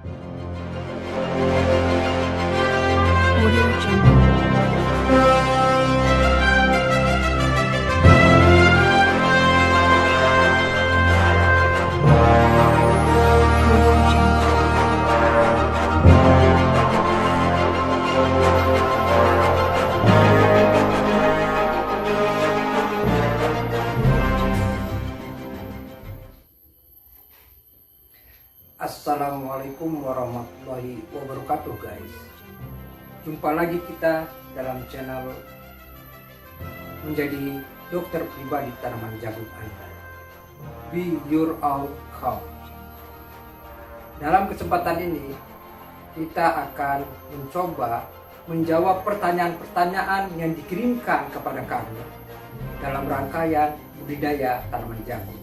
Audio Jungle. Audio Jungle. Assalamualaikum warahmatullahi wabarakatuh guys. Jumpa lagi kita dalam channel menjadi dokter pribadi tanaman jagung Anda. Be your own coach. Dalam kesempatan ini kita akan mencoba menjawab pertanyaan-pertanyaan yang dikirimkan kepada kami dalam rangkaian budidaya tanaman jagung.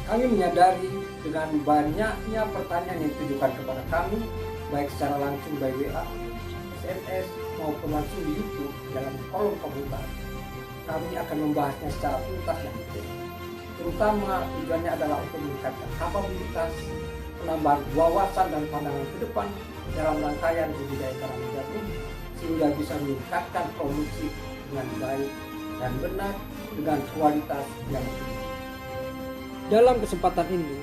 Kami menyadari dengan banyaknya pertanyaan yang ditujukan kepada kami, baik secara langsung by WA, SMS, maupun langsung di YouTube dalam kolom komentar. Kami akan membahasnya secara tuntas dan detail. Terutama tujuannya adalah untuk meningkatkan kapabilitas, penambahan wawasan dan pandangan ke depan dalam rangkaian budidaya tanaman jagung, sehingga bisa meningkatkan produksi dengan baik dan benar dengan kualitas yang tinggi. Dalam kesempatan ini,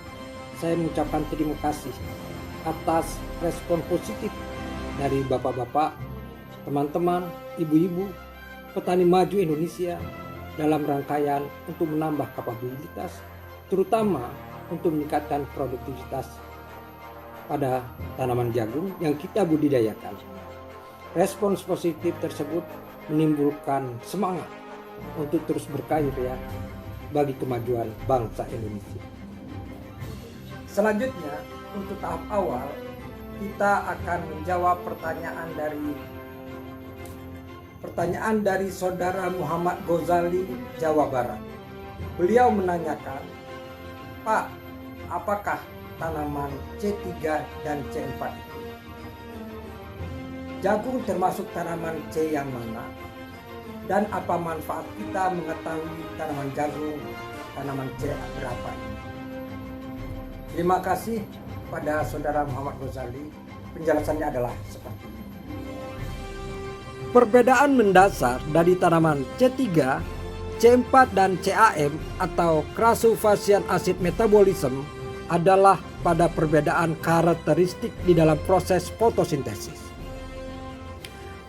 saya mengucapkan terima kasih atas respon positif dari bapak-bapak, teman-teman, ibu-ibu, petani maju Indonesia dalam rangkaian untuk menambah kapabilitas, terutama untuk meningkatkan produktivitas pada tanaman jagung yang kita budidayakan. Respons positif tersebut menimbulkan semangat untuk terus berkarya bagi kemajuan bangsa Indonesia. Selanjutnya, untuk tahap awal, kita akan menjawab pertanyaan dari saudara Muhammad Ghazali, Jawa Barat. Beliau menanyakan, Pak, apakah tanaman C3 dan C4 itu? Jagung termasuk tanaman C yang mana? Dan apa manfaat kita mengetahui tanaman jagung, tanaman C berapa ini? Terima kasih pada saudara Muhammad Ghazali. Penjelasannya adalah seperti ini. Perbedaan mendasar dari tanaman C3, C4 dan CAM atau Crassophycean acid metabolism adalah pada perbedaan karakteristik di dalam proses fotosintesis.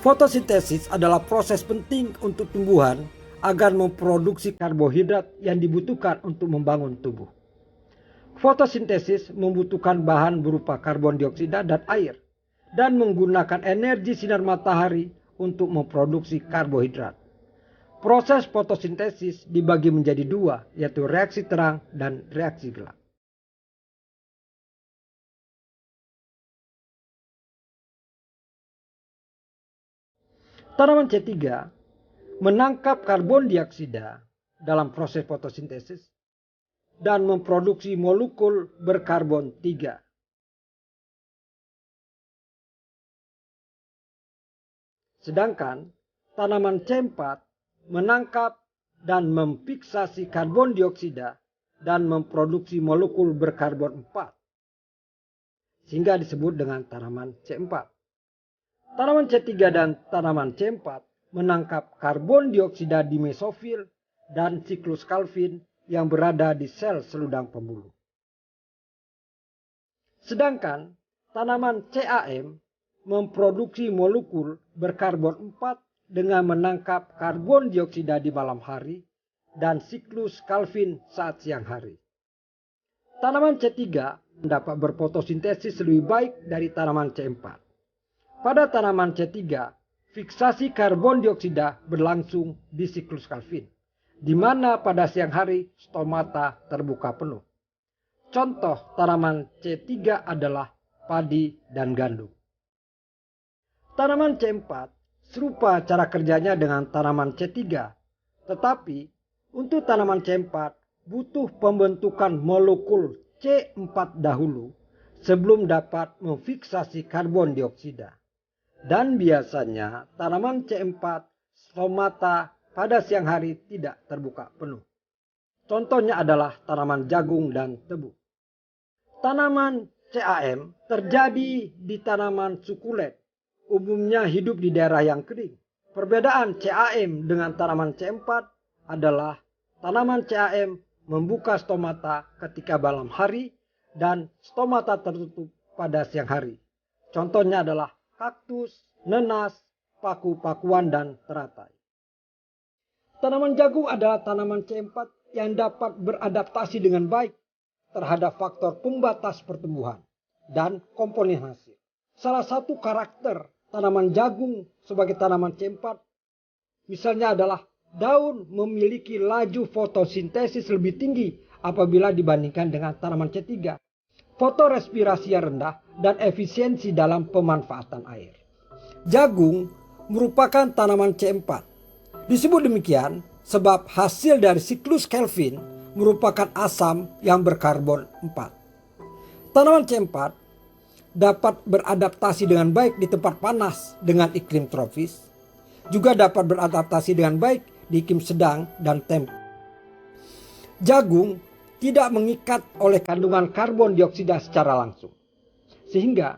Fotosintesis adalah proses penting untuk tumbuhan agar memproduksi karbohidrat yang dibutuhkan untuk membangun tubuh. Fotosintesis membutuhkan bahan berupa karbon dioksida dan air dan menggunakan energi sinar matahari untuk memproduksi karbohidrat. Proses fotosintesis dibagi menjadi dua, yaitu reaksi terang dan reaksi gelap. Tanaman C3 menangkap karbon dioksida dalam proses fotosintesis dan memproduksi molekul berkarbon 3. Sedangkan tanaman C4 menangkap dan memfiksasi karbon dioksida dan memproduksi molekul berkarbon 4. Sehingga disebut dengan tanaman C4. Tanaman C3 dan tanaman C4 menangkap karbon dioksida di mesofil dan siklus Calvin yang berada di sel seludang pembuluh. Sedangkan tanaman CAM memproduksi molekul berkarbon 4 dengan menangkap karbon dioksida di malam hari dan siklus Calvin saat siang hari. Tanaman C3 dapat berfotosintesis lebih baik dari tanaman C4. Pada tanaman C3, fiksasi karbon dioksida berlangsung di siklus Calvin, di mana pada siang hari stomata terbuka penuh. Contoh tanaman C3 adalah padi dan gandum. Tanaman C4 serupa cara kerjanya dengan tanaman C3, tetapi untuk tanaman C4 butuh pembentukan molekul C4 dahulu sebelum dapat memfiksasi karbon dioksida. Dan biasanya tanaman C4 stomata pada siang hari tidak terbuka penuh. Contohnya adalah tanaman jagung dan tebu. Tanaman CAM terjadi di tanaman sukulen, umumnya hidup di daerah yang kering. Perbedaan CAM dengan tanaman C4 adalah tanaman CAM membuka stomata ketika malam hari dan stomata tertutup pada siang hari. Contohnya adalah kaktus, nenas, paku-pakuan, dan teratai. Tanaman jagung adalah tanaman C4 yang dapat beradaptasi dengan baik terhadap faktor pembatas pertumbuhan dan komponen hasil. Salah satu karakter tanaman jagung sebagai tanaman C4 misalnya adalah daun memiliki laju fotosintesis lebih tinggi apabila dibandingkan dengan tanaman C3. Fotorespirasi yang rendah dan efisiensi dalam pemanfaatan air. Jagung merupakan tanaman C4. Disebut demikian sebab hasil dari siklus Kelvin merupakan asam yang berkarbon 4. Tanaman C4 dapat beradaptasi dengan baik di tempat panas dengan iklim tropis, juga dapat beradaptasi dengan baik di iklim sedang dan temperat. Jagung tidak mengikat oleh kandungan karbon dioksida secara langsung, sehingga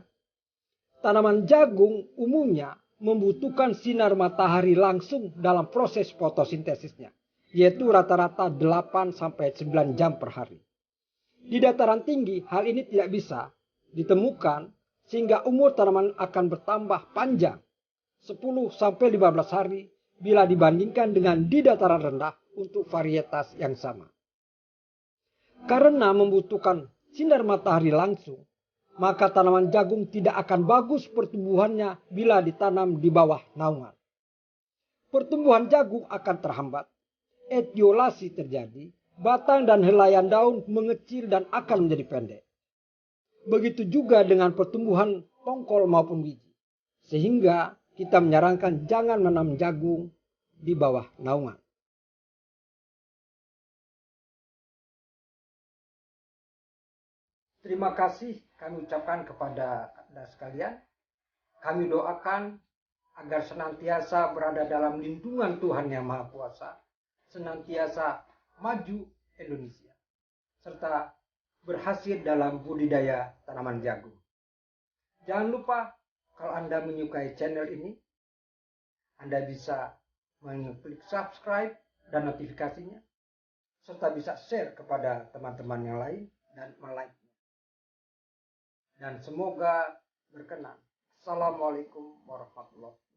tanaman jagung umumnya membutuhkan sinar matahari langsung dalam proses fotosintesisnya, yaitu rata-rata 8-9 jam per hari. Di dataran tinggi hal ini tidak bisa ditemukan sehingga umur tanaman akan bertambah panjang 10-15 hari bila dibandingkan dengan di dataran rendah untuk varietas yang sama. Karena membutuhkan sinar matahari langsung, maka tanaman jagung tidak akan bagus pertumbuhannya bila ditanam di bawah naungan. Pertumbuhan jagung akan terhambat, etiolasi terjadi, batang dan helaian daun mengecil dan akan menjadi pendek. Begitu juga dengan pertumbuhan tongkol maupun biji. Sehingga kita menyarankan jangan menanam jagung di bawah naungan. Terima kasih kami ucapkan kepada Anda sekalian. Kami doakan agar senantiasa berada dalam lindungan Tuhan Yang Maha Kuasa, senantiasa maju Indonesia, serta berhasil dalam budidaya tanaman jagung. Jangan lupa kalau Anda menyukai channel ini, Anda bisa mengklik subscribe dan notifikasinya, serta bisa share kepada teman-teman yang lain dan like-nya. Dan semoga berkenan. Assalamualaikum warahmatullahi wabarakatuh.